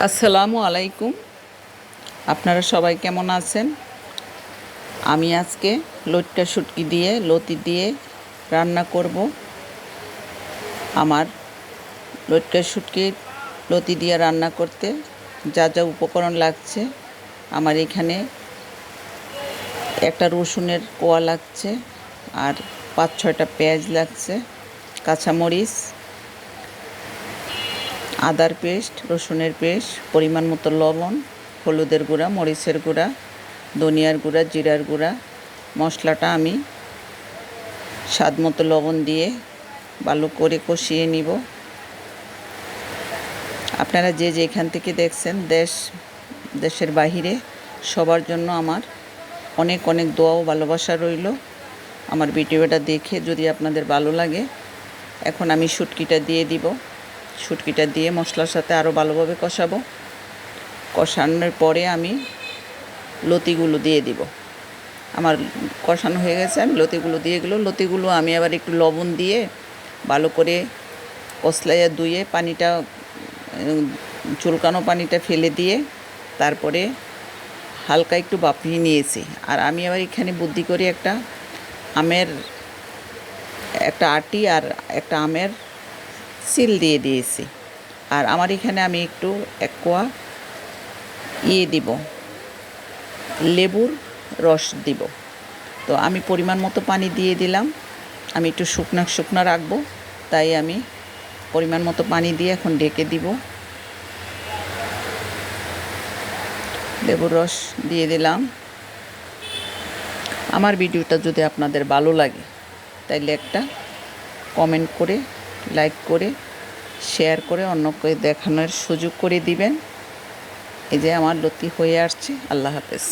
আসসালামু আলাইকুম। আপনারা সবাই কেমন আছেন? আমি আজকে লইট্টা শুটকি দিয়ে লতি দিয়ে রান্না করব। আমার লইট্টা শুটকির লতি দিয়ে রান্না করতে যা যা উপকরণ লাগছে, আমার এখানে একটা রসুনের কোয়া লাগছে, আর 5-6টা পেঁয়াজ লাগছে, কাঁচামরিচ, আদার পেস্ট, রসুনের পেস্ট, পরিমাণ মতো লবণ, হলুদের গুঁড়া, মরিচের গুঁড়া, ধনিয়ার গুঁড়া, জিরার গুঁড়া। মশলাটা আমি স্বাদ মতো লবণ দিয়ে ভালো করে কষিয়ে নিব। আপনারা যে যেখান থেকে দেখছেন, দেশের বাহিরে, সবার জন্য আমার অনেক অনেক দোয়া ও ভালোবাসা রইল। আমার ভিডিওটা দেখে যদি আপনাদের ভালো লাগে, এখন আমি শুটকিটা দিয়ে দিব। শুটকিটা দিয়ে মশলার সাথে আরও ভালোভাবে কষাবো। কষানোর পরে আমি লতিগুলো দিয়ে দিব। আমার কষানো হয়ে গেছে, আমি লতিগুলো দিয়ে গেলো। লতিগুলো আমি আবার একটু লবণ দিয়ে ভালো করে কষলাইয়া ধুয়ে পানিটা, চুলকানো পানিটা ফেলে দিয়ে তারপরে হালকা একটু ভাপিয়ে নিয়েছি। আর আমি আবার এখানে বুদ্ধি করে একটা আটি আর একটা আমের সিল দিয়ে দিয়েছি। আর আমার এখানে আমি একটু এক কোয়া দিব, লেবুর রস দিব। তো আমি পরিমাণ মতো পানি দিয়ে দিলাম। আমি একটু শুকনা রাখবো, তাই আমি পরিমাণ মতো পানি দিয়ে এখন ঢেকে দিব। লেবুর রস দিয়ে দিলাম। আমার ভিডিওটা যদি আপনাদের ভালো লাগে, তাইলে একটা কমেন্ট করে, লাইক করে, শেয়ার করে অন্যকে দেখানোর সুযোগ করে দিবেন। এই যে আমার লতি হয়ে আসছে। আল্লাহ হাফেজ।